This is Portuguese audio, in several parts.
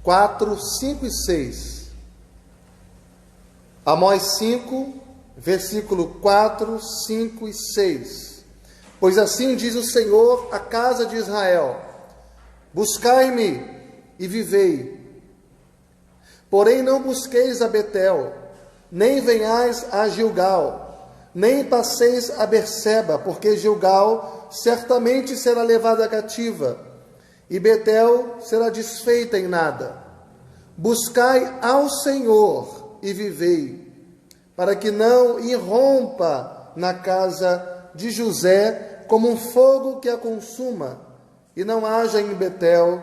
4, 5 e 6. Amós 5, versículo 4, 5 e 6. Pois assim diz o Senhor à casa de Israel: buscai-me e vivei. Porém não busqueis a Betel, nem venhais a Gilgal, nem passeis a Berseba, porque Gilgal certamente será levada cativa, e Betel será desfeita em nada. Buscai ao Senhor e vivei, para que não irrompa na casa de José como um fogo que a consuma, e não haja em Betel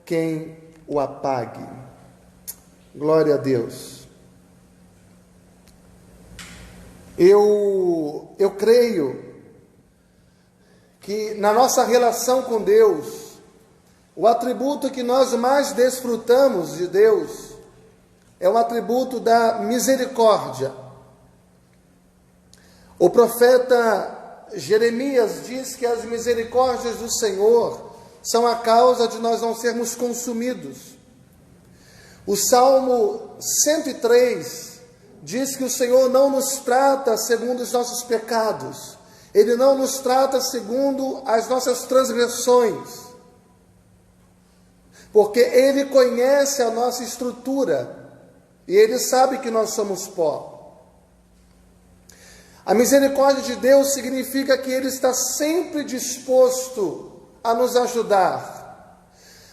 quem o apague. Glória a Deus. Eu creio que na nossa relação com Deus, o atributo que nós mais desfrutamos de Deus é o atributo da misericórdia. O profeta Jeremias diz que as misericórdias do Senhor são a causa de nós não sermos consumidos. O Salmo 103 diz que o Senhor não nos trata segundo os nossos pecados, Ele não nos trata segundo as nossas transgressões, porque Ele conhece a nossa estrutura e Ele sabe que nós somos pó. A misericórdia de Deus significa que Ele está sempre disposto a nos ajudar.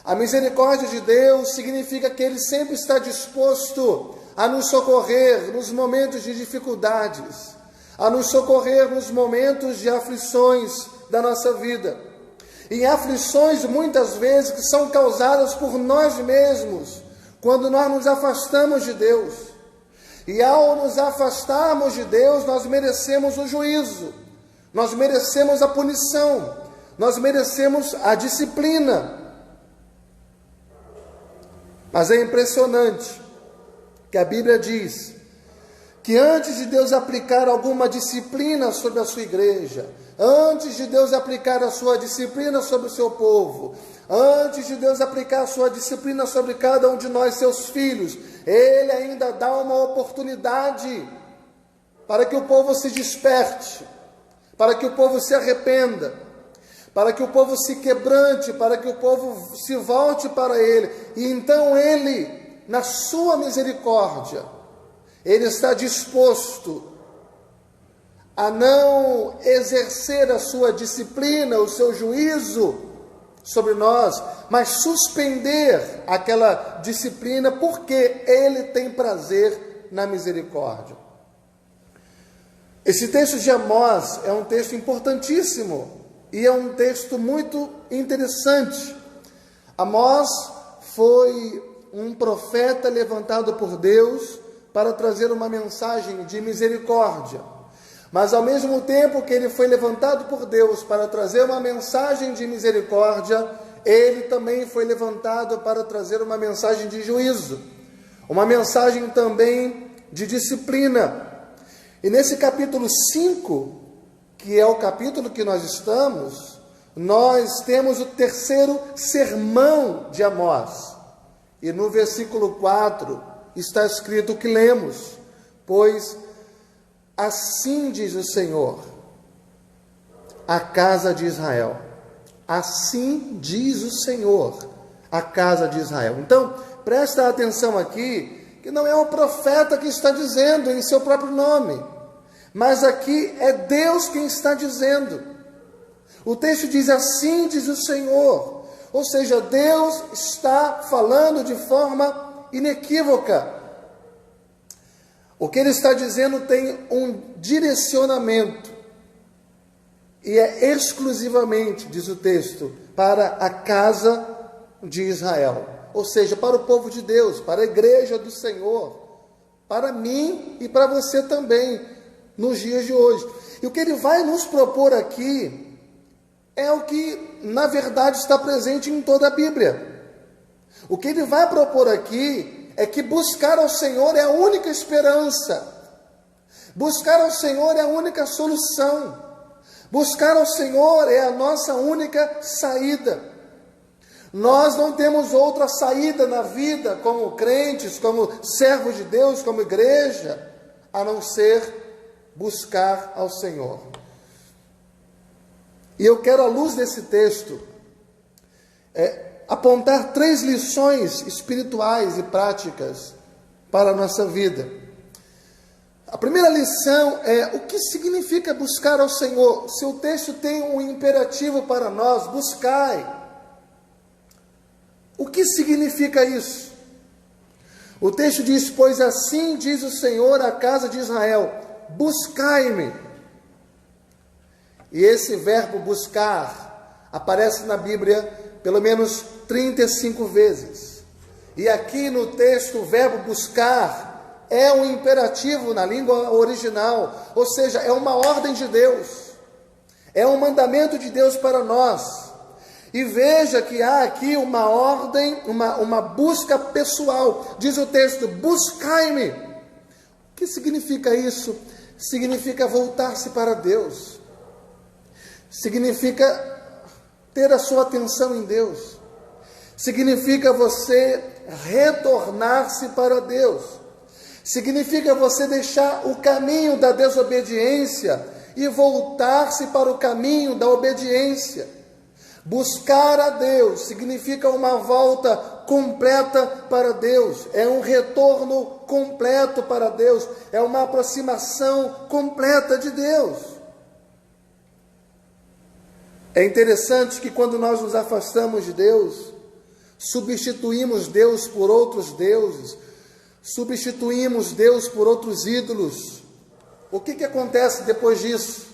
A misericórdia de Deus significa que Ele sempre está disposto a nos socorrer nos momentos de dificuldades, a nos socorrer nos momentos de aflições da nossa vida. Em aflições, muitas vezes, que são causadas por nós mesmos, quando nós nos afastamos de Deus. E ao nos afastarmos de Deus, nós merecemos o juízo, nós merecemos a punição, nós merecemos a disciplina. Mas é impressionante que a Bíblia diz que antes de Deus aplicar alguma disciplina sobre a sua igreja, antes de Deus aplicar a sua disciplina sobre o seu povo, antes de Deus aplicar a sua disciplina sobre cada um de nós, seus filhos, Ele ainda dá uma oportunidade para que o povo se desperte, para que o povo se arrependa, para que o povo se quebrante, para que o povo se volte para Ele. E então Ele, na sua misericórdia, Ele está disposto a não exercer a sua disciplina, o seu juízo sobre nós, mas suspender aquela disciplina, porque Ele tem prazer na misericórdia. Esse texto de Amós é um texto importantíssimo e é um texto muito interessante. Amós foi um profeta levantado por Deus para trazer uma mensagem de misericórdia. Mas ao mesmo tempo que ele foi levantado por Deus para trazer uma mensagem de misericórdia, ele também foi levantado para trazer uma mensagem de juízo, uma mensagem também de disciplina. E nesse capítulo 5, que é o capítulo que nós estamos, nós temos o terceiro sermão de Amós. E no versículo 4 está escrito o que lemos: pois assim diz o Senhor, a casa de Israel. Assim diz o Senhor, a casa de Israel. Então, presta atenção aqui, que não é o profeta que está dizendo em seu próprio nome, mas aqui é Deus quem está dizendo. O texto diz: assim diz o Senhor. Ou seja, Deus está falando de forma inequívoca. O que Ele está dizendo tem um direcionamento, e é exclusivamente, diz o texto, para a casa de Israel. Ou seja, para o povo de Deus, para a igreja do Senhor, para mim e para você também, nos dias de hoje. E o que Ele vai nos propor aqui é o que, na verdade, está presente em toda a Bíblia. O que Ele vai propor aqui é que buscar ao Senhor é a única esperança. Buscar ao Senhor é a única solução. Buscar ao Senhor é a nossa única saída. Nós não temos outra saída na vida como crentes, como servos de Deus, como igreja, a não ser buscar ao Senhor. E eu quero, à luz desse texto, apontar 3 lições espirituais e práticas para a nossa vida. A primeira lição é o que significa buscar ao Senhor. Se o texto tem um imperativo para nós, buscai. O que significa isso? O texto diz, pois assim diz o Senhor à casa de Israel, buscai-me. E esse verbo buscar aparece na Bíblia pelo menos 35 vezes. E aqui no texto o verbo buscar é um imperativo na língua original, ou seja, é uma ordem de Deus, é um mandamento de Deus para nós. E veja que há aqui uma ordem, uma busca pessoal. Diz o texto, buscai-me. O que significa isso? Significa voltar-se para Deus. Significa ter a sua atenção em Deus. Significa você retornar-se para Deus. Significa você deixar o caminho da desobediência e voltar-se para o caminho da obediência. Buscar a Deus significa uma volta completa para Deus, é um retorno completo para Deus, é uma aproximação completa de Deus. É interessante que quando nós nos afastamos de Deus, substituímos Deus por outros deuses, substituímos Deus por outros ídolos. O que acontece depois disso?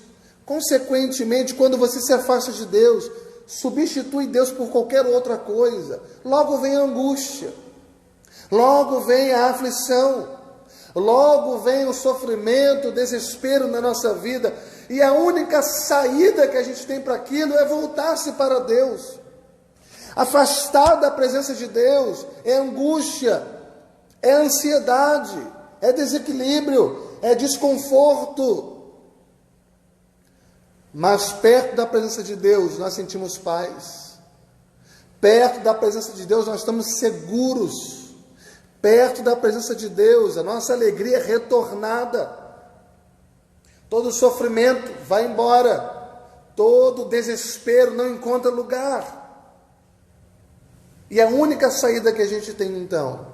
Consequentemente, quando você se afasta de Deus, substitui Deus por qualquer outra coisa, logo vem a angústia, logo vem a aflição, logo vem o sofrimento, o desespero na nossa vida, e a única saída que a gente tem para aquilo é voltar-se para Deus. Afastar da presença de Deus é angústia, é ansiedade, é desequilíbrio, é desconforto. Mas perto da presença de Deus nós sentimos paz. Perto da presença de Deus nós estamos seguros. Perto da presença de Deus a nossa alegria é retornada. Todo sofrimento vai embora. Todo desespero não encontra lugar. E a única saída que a gente tem então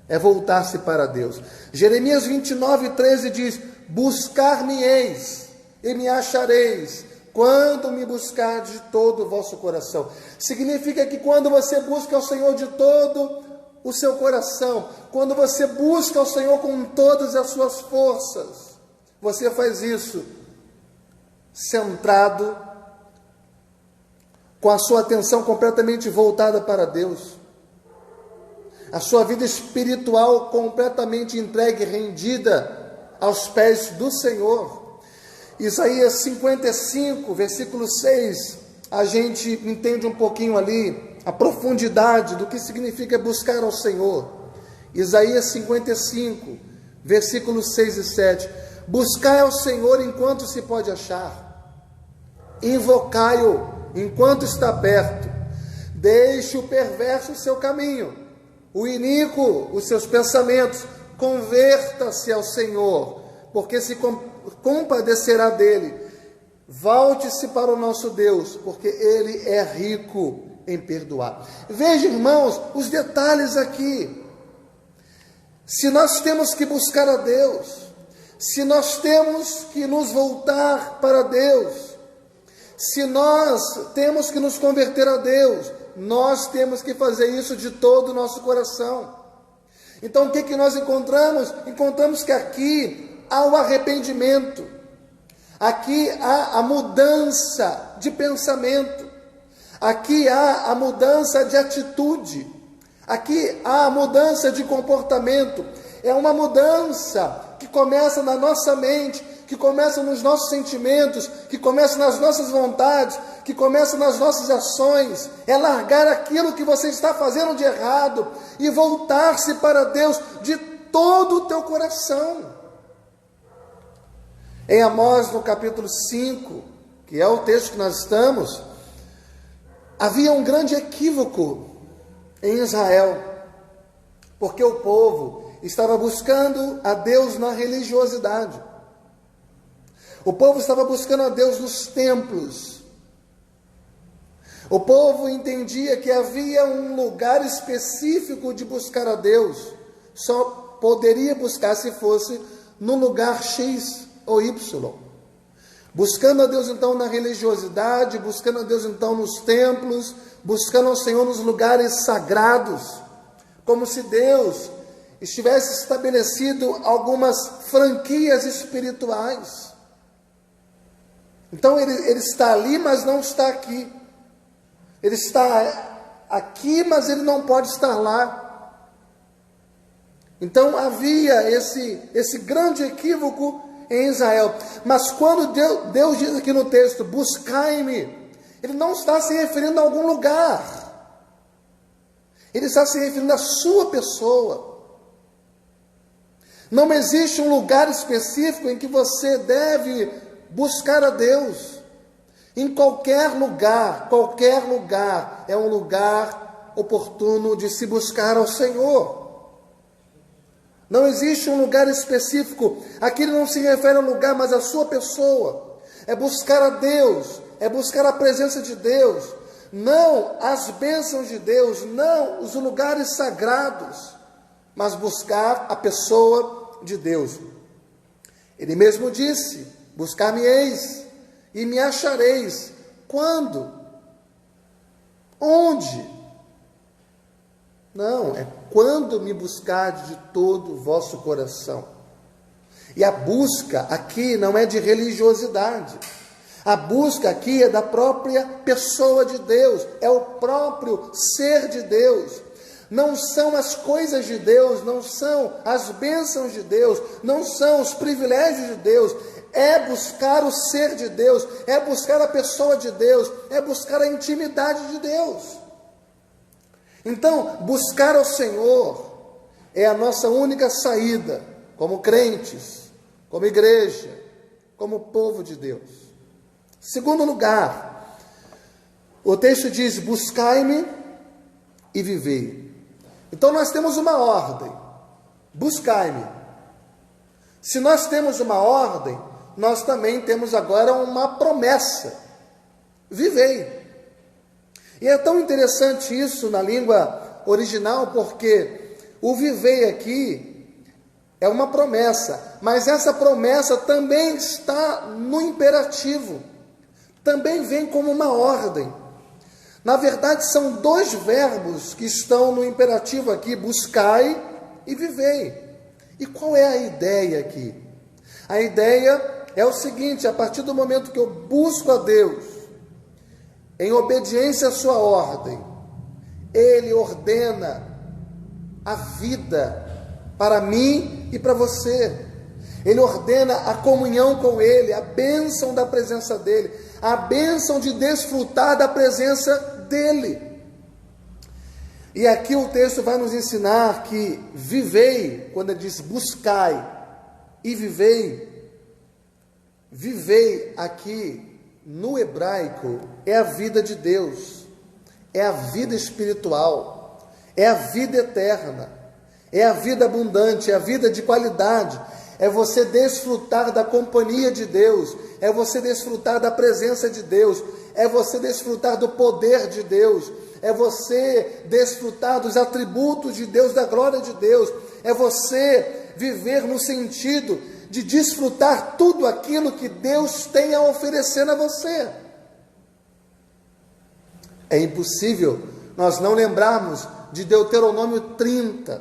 é voltar-se para Deus. Jeremias 29:13 diz, buscar-me-eis e me achareis, quando me buscar de todo o vosso coração. Significa que quando você busca o Senhor de todo o seu coração, quando você busca o Senhor com todas as suas forças, você faz isso centrado, com a sua atenção completamente voltada para Deus, a sua vida espiritual completamente entregue, rendida aos pés do Senhor. Isaías 55, versículo 6, a gente entende um pouquinho ali a profundidade do que significa buscar ao Senhor. Isaías 55, versículos 6 e 7. Buscai ao Senhor enquanto se pode achar, invocai-o enquanto está perto. Deixe o perverso o seu caminho, o iníquo os seus pensamentos. Converta-se ao Senhor, porque se compadecerá dele. Volte-se para o nosso Deus, porque Ele é rico em perdoar. Veja, irmãos, os detalhes aqui. Se nós temos que buscar a Deus, se nós temos que nos voltar para Deus, se nós temos que nos converter a Deus, nós temos que fazer isso de todo o nosso coração. Então o que nós encontramos? Encontramos que aqui há o arrependimento, aqui há a mudança de pensamento, aqui há a mudança de atitude, aqui há a mudança de comportamento. É uma mudança que começa na nossa mente, que começa nos nossos sentimentos, que começa nas nossas vontades, que começa nas nossas ações. É largar aquilo que você está fazendo de errado e voltar-se para Deus de todo o teu coração. Em Amós, no capítulo 5, que é o texto que nós estamos, Havia um grande equívoco em Israel, porque o povo estava buscando a Deus na religiosidade. O povo estava buscando a Deus nos templos. O povo entendia que havia um lugar específico de buscar a Deus. Só poderia buscar se fosse no lugar X ou Y. Buscando a Deus então na religiosidade, buscando a Deus então nos templos, buscando ao Senhor nos lugares sagrados, como se Deus estivesse estabelecido algumas franquias espirituais. Então ele está ali, mas não está aqui. Ele está aqui, mas ele não pode estar lá. Então havia esse grande equívoco em Israel. Mas quando Deus diz aqui no texto, buscai-me, Ele não está se referindo a algum lugar. Ele está se referindo à sua pessoa. Não existe um lugar específico em que você deve buscar a Deus. Em qualquer lugar é um lugar oportuno de se buscar ao Senhor. Não existe um lugar específico. Aqui não se refere ao lugar, mas à sua pessoa. É buscar a Deus, é buscar a presença de Deus, não as bênçãos de Deus, não os lugares sagrados, mas buscar a pessoa de Deus. Ele mesmo disse: buscar-me-eis e me achareis. Quando? Onde? Não, é quando me buscardes de todo o vosso coração. E a busca aqui não é de religiosidade. A busca aqui é da própria pessoa de Deus, é o próprio ser de Deus. Não são as coisas de Deus, não são as bênçãos de Deus, não são os privilégios de Deus. É buscar o ser de Deus, é buscar a pessoa de Deus, é buscar a intimidade de Deus. Então, buscar ao Senhor é a nossa única saída, como crentes, como igreja, como povo de Deus. Segundo lugar, o texto diz: buscai-me e vivei. Então nós temos uma ordem: buscai-me. Se nós temos uma ordem, nós também temos agora uma promessa: vivei. E é tão interessante isso na língua original, porque o vivei aqui é uma promessa, mas essa promessa também está no imperativo, também vem como uma ordem. Na verdade, são dois verbos que estão no imperativo aqui: buscai e vivei. E qual é a ideia aqui? A ideia é o seguinte: a partir do momento que eu busco a Deus, em obediência à sua ordem, Ele ordena a vida para mim e para você. Ele ordena a comunhão com Ele, a bênção da presença dEle, a bênção de desfrutar da presença dEle. E aqui o texto vai nos ensinar que vivei, quando ele diz buscai e vivei, vivei aqui no hebraico é a vida de Deus, é a vida espiritual, é a vida eterna, é a vida abundante, é a vida de qualidade, é você desfrutar da companhia de Deus, é você desfrutar da presença de Deus, é você desfrutar do poder de Deus, é você desfrutar dos atributos de Deus, da glória de Deus, é você viver no sentido de desfrutar tudo aquilo que Deus tem a oferecer a você. É impossível nós não lembrarmos de Deuteronômio 30,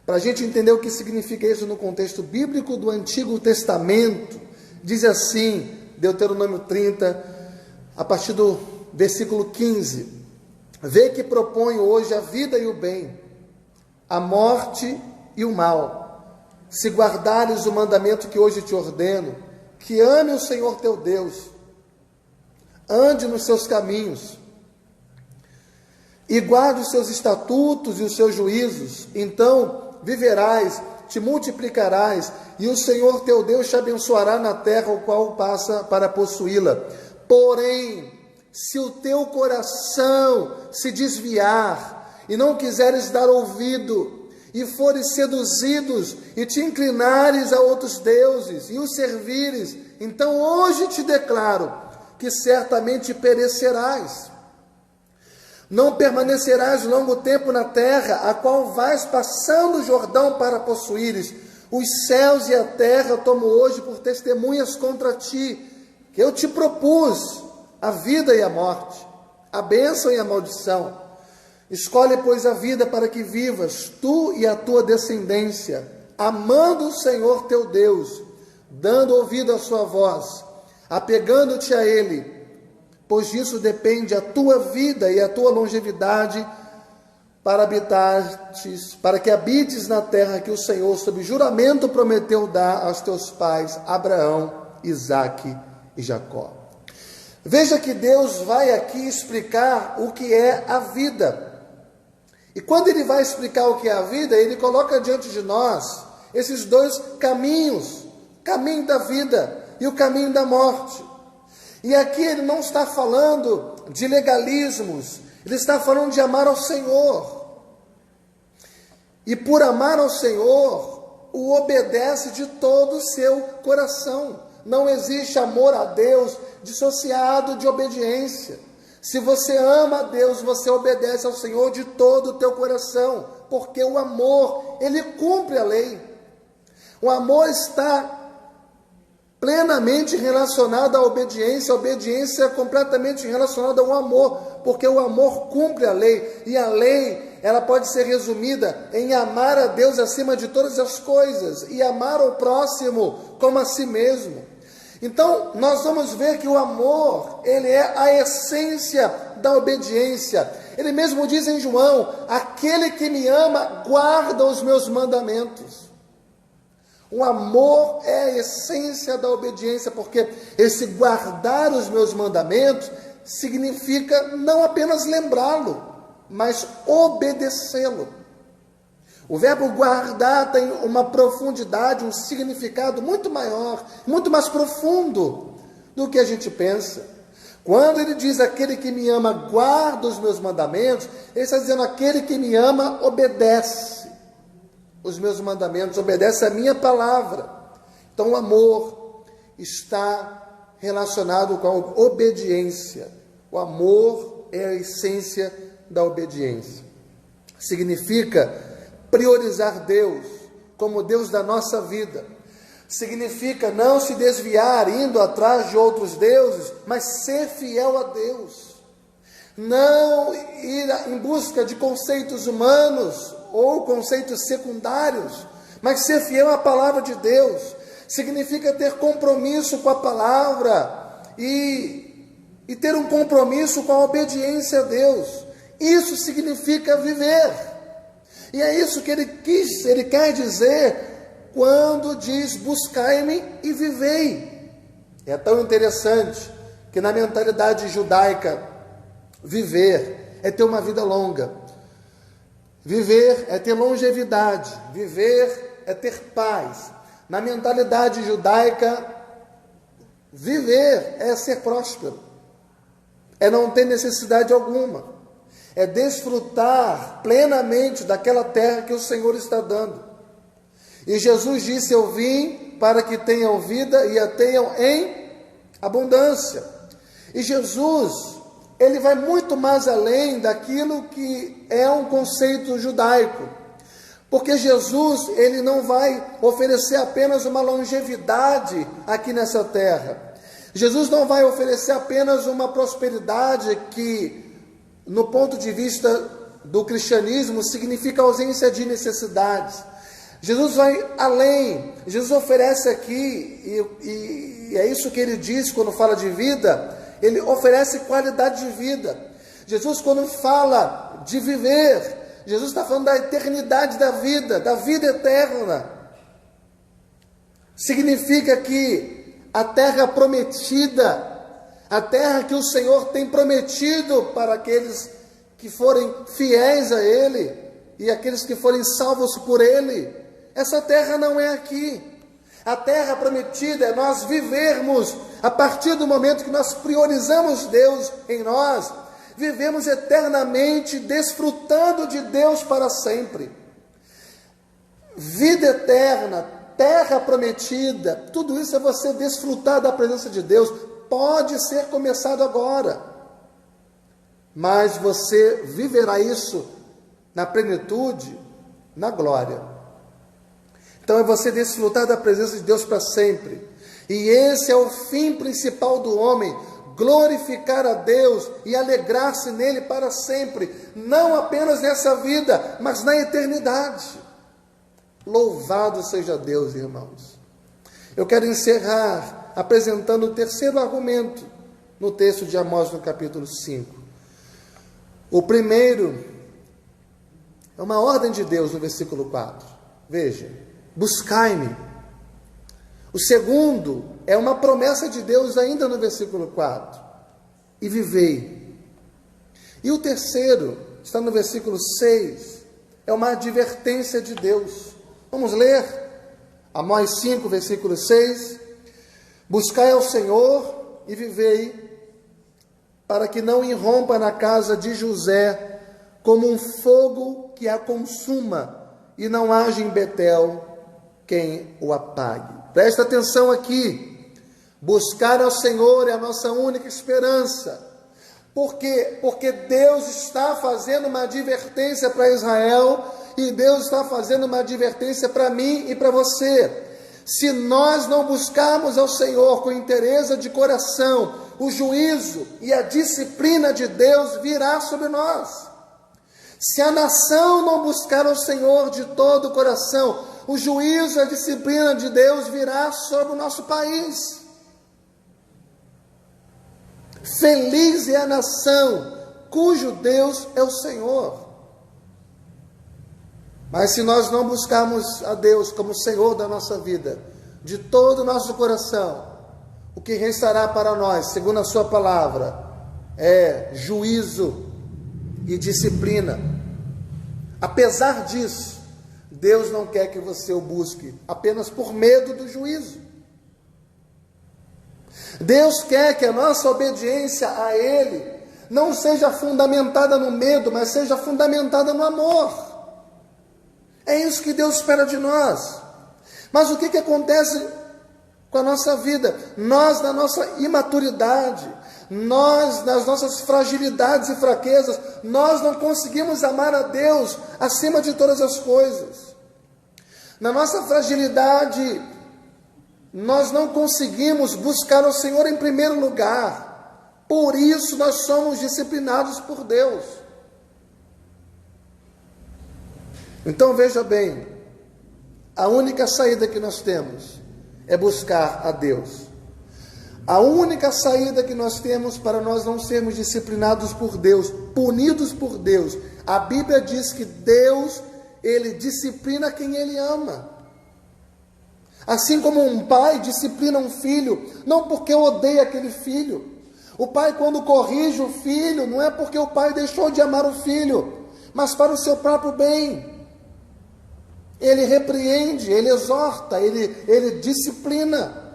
para a gente entender o que significa isso no contexto bíblico do Antigo Testamento. Diz assim, Deuteronômio 30, a partir do versículo 15: vê que proponho hoje a vida e o bem, a morte e o mal, se guardares o mandamento que hoje te ordeno, que ame o Senhor teu Deus, ande nos seus caminhos, e guarde os seus estatutos e os seus juízos, então viverás, te multiplicarás, e o Senhor teu Deus te abençoará na terra o qual passa para possuí-la. Porém, se o teu coração se desviar e não quiseres dar ouvido, e fores seduzidos e te inclinares a outros deuses e os servires, então hoje te declaro que certamente perecerás. Não permanecerás longo tempo na terra, a qual vais passando o Jordão para possuíres. Os céus e a terra tomo hoje por testemunhas contra ti, que eu te propus a vida e a morte, a bênção e a maldição. Escolhe, pois, a vida para que vivas, tu e a tua descendência, amando o Senhor teu Deus, dando ouvido à sua voz, apegando-te a Ele, pois disso depende a tua vida e a tua longevidade, para que habites na terra que o Senhor, sob juramento, prometeu dar aos teus pais, Abraão, Isaque e Jacó. Veja que Deus vai aqui explicar o que é a vida. E quando ele vai explicar o que é a vida, ele coloca diante de nós esses dois caminhos, o caminho da vida e o caminho da morte. E aqui ele não está falando de legalismos, ele está falando de amar ao Senhor. E por amar ao Senhor, o obedece de todo o seu coração. Não existe amor a Deus dissociado de obediência. Se você ama a Deus, você obedece ao Senhor de todo o teu coração, porque o amor, ele cumpre a lei. O amor está plenamente relacionado à obediência, a obediência é completamente relacionada ao amor, porque o amor cumpre a lei, e a lei, ela pode ser resumida em amar a Deus acima de todas as coisas, e amar o próximo como a si mesmo. Então, nós vamos ver que o amor, ele é a essência da obediência. Ele mesmo diz em João, aquele que me ama, guarda os meus mandamentos. O amor é a essência da obediência, porque esse guardar os meus mandamentos significa não apenas lembrá-lo, mas obedecê-lo. O verbo guardar tem uma profundidade, um significado muito maior, muito mais profundo do que a gente pensa. Quando ele diz aquele que me ama guarda os meus mandamentos, ele está dizendo aquele que me ama obedece os meus mandamentos, obedece a minha palavra. Então o amor está relacionado com a obediência. O amor é a essência da obediência. Significa priorizar Deus como Deus da nossa vida. Significa não se desviar indo atrás de outros deuses, mas ser fiel a Deus. Não ir em busca de conceitos humanos ou conceitos secundários, mas ser fiel à palavra de Deus. Significa ter compromisso com a palavra e ter um compromisso com a obediência a Deus. Isso significa viver. E é isso que ele quer dizer quando diz buscai-me e vivei. É tão interessante que na mentalidade judaica, viver é ter uma vida longa. Viver é ter longevidade. Viver é ter paz. Na mentalidade judaica, viver é ser próspero. É não ter necessidade alguma. É desfrutar plenamente daquela terra que o Senhor está dando. E Jesus disse, eu vim para que tenham vida e a tenham em abundância. E Jesus, ele vai muito mais além daquilo que é um conceito judaico. Porque Jesus, ele não vai oferecer apenas uma longevidade aqui nessa terra. Jesus não vai oferecer apenas uma prosperidade que, no ponto de vista do cristianismo, significa ausência de necessidades. Jesus vai além. Jesus oferece aqui, e é isso que ele diz quando fala de vida, ele oferece qualidade de vida. Jesus, quando fala de viver, Jesus está falando da eternidade da vida eterna. Significa que a terra prometida, a terra que o Senhor tem prometido para aqueles que forem fiéis a Ele e aqueles que forem salvos por Ele, essa terra não é aqui. A terra prometida é nós vivermos, a partir do momento que nós priorizamos Deus em nós, vivemos eternamente desfrutando de Deus para sempre. Vida eterna, terra prometida, tudo isso é você desfrutar da presença de Deus. Pode ser começado agora, mas você viverá isso na plenitude, na glória. Então é você desfrutar da presença de Deus para sempre. E esse é o fim principal do homem, glorificar a Deus e alegrar-se nele para sempre, não apenas nessa vida, mas na eternidade. Louvado seja Deus, irmãos. Eu quero encerrar apresentando o terceiro argumento no texto de Amós, no capítulo 5. O primeiro é uma ordem de Deus no versículo 4. Veja, buscai-me. O segundo é uma promessa de Deus ainda no versículo 4. E vivei. E o terceiro está no versículo 6. É uma advertência de Deus. Vamos ler? Amós 5, versículo 6. Buscai ao Senhor e vivei, para que não irrompa na casa de José como um fogo que a consuma, e não haja em Betel quem o apague. Presta atenção aqui. Buscar ao Senhor é a nossa única esperança. Por quê? Porque Deus está fazendo uma advertência para Israel, e Deus está fazendo uma advertência para mim e para você. Se nós não buscarmos ao Senhor com inteireza de coração, o juízo e a disciplina de Deus virá sobre nós. Se a nação não buscar ao Senhor de todo o coração, o juízo e a disciplina de Deus virá sobre o nosso país. Feliz é a nação cujo Deus é o Senhor. Mas se nós não buscarmos a Deus como Senhor da nossa vida, de todo o nosso coração, o que restará para nós, segundo a sua palavra, é juízo e disciplina. Apesar disso, Deus não quer que você o busque apenas por medo do juízo. Deus quer que a nossa obediência a Ele não seja fundamentada no medo, mas seja fundamentada no amor. É isso que Deus espera de nós. Mas o que acontece com a nossa vida? Nós, na nossa imaturidade, nós, nas nossas fragilidades e fraquezas, nós não conseguimos amar a Deus acima de todas as coisas. Na nossa fragilidade, nós não conseguimos buscar o Senhor em primeiro lugar. Por isso nós somos disciplinados por Deus. Então veja bem, a única saída que nós temos é buscar a Deus. A única saída que nós temos para nós não sermos disciplinados por Deus, punidos por Deus. A Bíblia diz que Deus, Ele disciplina quem Ele ama. Assim como um pai disciplina um filho, não porque odeia aquele filho. O pai, quando corrige o filho, não é porque o pai deixou de amar o filho, mas para o seu próprio bem. Ele repreende, ele exorta, ele disciplina.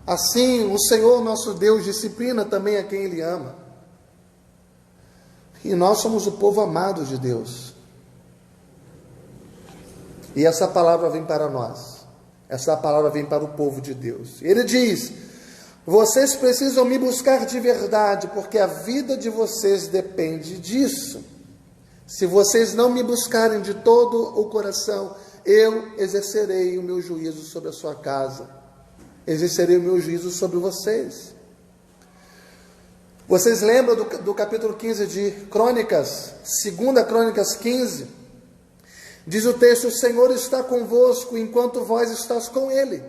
Assim, o Senhor nosso Deus disciplina também a quem Ele ama. E nós somos o povo amado de Deus. E essa palavra vem para nós. Essa palavra vem para o povo de Deus. Ele diz: vocês precisam me buscar de verdade, porque a vida de vocês depende disso. Se vocês não me buscarem de todo o coração, eu exercerei o meu juízo sobre a sua casa. Exercerei o meu juízo sobre vocês. Vocês lembram do capítulo 15 de Crônicas? 2 Crônicas 15. Diz o texto: o Senhor está convosco enquanto vós estás com Ele.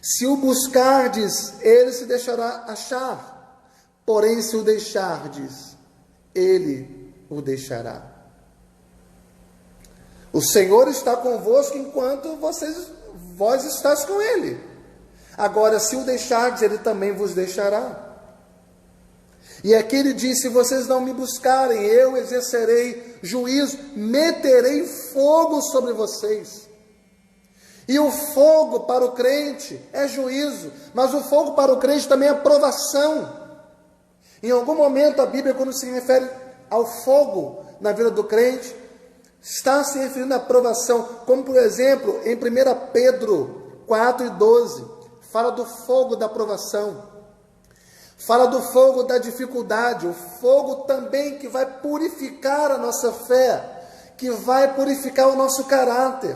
Se o buscardes, Ele se deixará achar. Porém, se o deixardes, Ele o deixará. O Senhor está convosco enquanto vós estáis com Ele. Agora, se o deixardes, Ele também vos deixará. E aqui ele diz: se vocês não me buscarem, eu exercerei juízo, meterei fogo sobre vocês. E o fogo para o crente é juízo, mas o fogo para o crente também é provação. Em algum momento a Bíblia, quando se refere ao fogo na vida do crente, está se referindo à provação, como por exemplo em 1 Pedro 4:12, fala do fogo da provação, fala do fogo da dificuldade, o fogo também que vai purificar a nossa fé, que vai purificar o nosso caráter.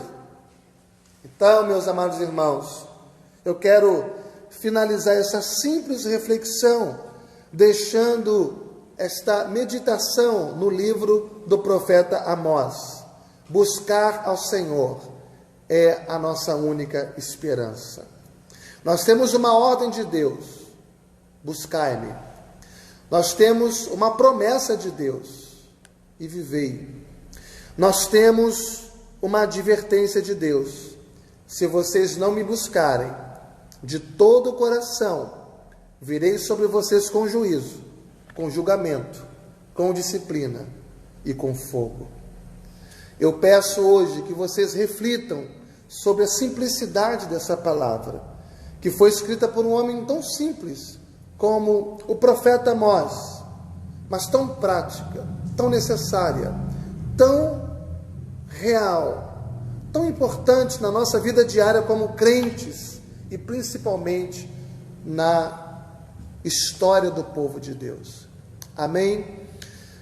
Então, meus amados irmãos, eu quero finalizar essa simples reflexão, deixando esta meditação no livro do profeta Amós. Buscar ao Senhor é a nossa única esperança. Nós temos uma ordem de Deus, buscai-me. Nós temos uma promessa de Deus, e vivei. Nós temos uma advertência de Deus: se vocês não me buscarem de todo o coração, virei sobre vocês com juízo, com julgamento, com disciplina e com fogo. Eu peço hoje que vocês reflitam sobre a simplicidade dessa palavra, que foi escrita por um homem tão simples como o profeta Amós, mas tão prática, tão necessária, tão real, tão importante na nossa vida diária como crentes e principalmente na história do povo de Deus. Amém?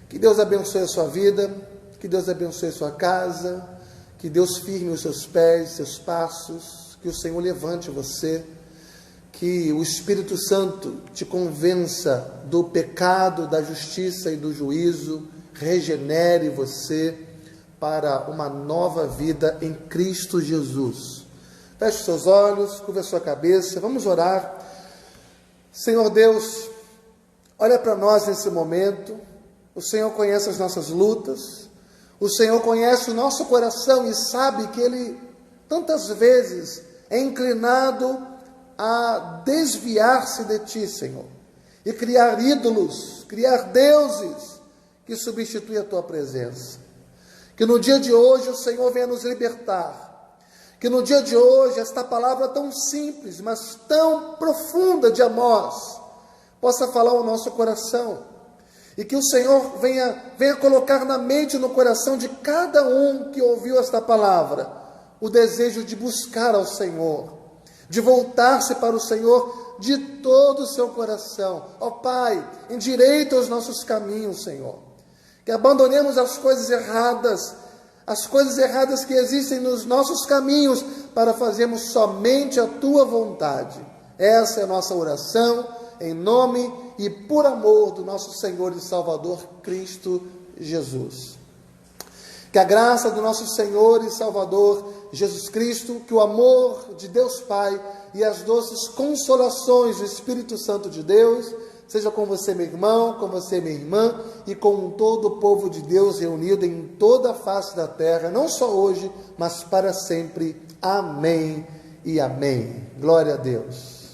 Que Deus abençoe a sua vida, que Deus abençoe a sua casa, que Deus firme os seus pés, seus passos, que o Senhor levante você, que o Espírito Santo te convença do pecado, da justiça e do juízo, regenere você para uma nova vida em Cristo Jesus. Feche seus olhos, curva a sua cabeça, vamos orar. Senhor Deus, olha para nós nesse momento. O Senhor conhece as nossas lutas, o Senhor conhece o nosso coração e sabe que ele tantas vezes é inclinado a desviar-se de Ti, Senhor, e criar ídolos, criar deuses que substituem a Tua presença. Que no dia de hoje o Senhor venha nos libertar, que no dia de hoje esta palavra tão simples, mas tão profunda de Amós, possa falar ao nosso coração, e que o Senhor venha colocar na mente e no coração de cada um que ouviu esta palavra, o desejo de buscar ao Senhor, de voltar-se para o Senhor de todo o seu coração. Ó Pai, endireita os nossos caminhos, Senhor, que abandonemos as coisas erradas que existem nos nossos caminhos, para fazermos somente a Tua vontade. Essa é a nossa oração, em nome e por amor do nosso Senhor e Salvador Cristo Jesus. Que a graça do nosso Senhor e Salvador Jesus Cristo, que o amor de Deus Pai e as doces consolações do Espírito Santo de Deus seja com você, meu irmão, com você, minha irmã, e com todo o povo de Deus reunido em toda a face da terra, não só hoje, mas para sempre. Amém e amém. Glória a Deus.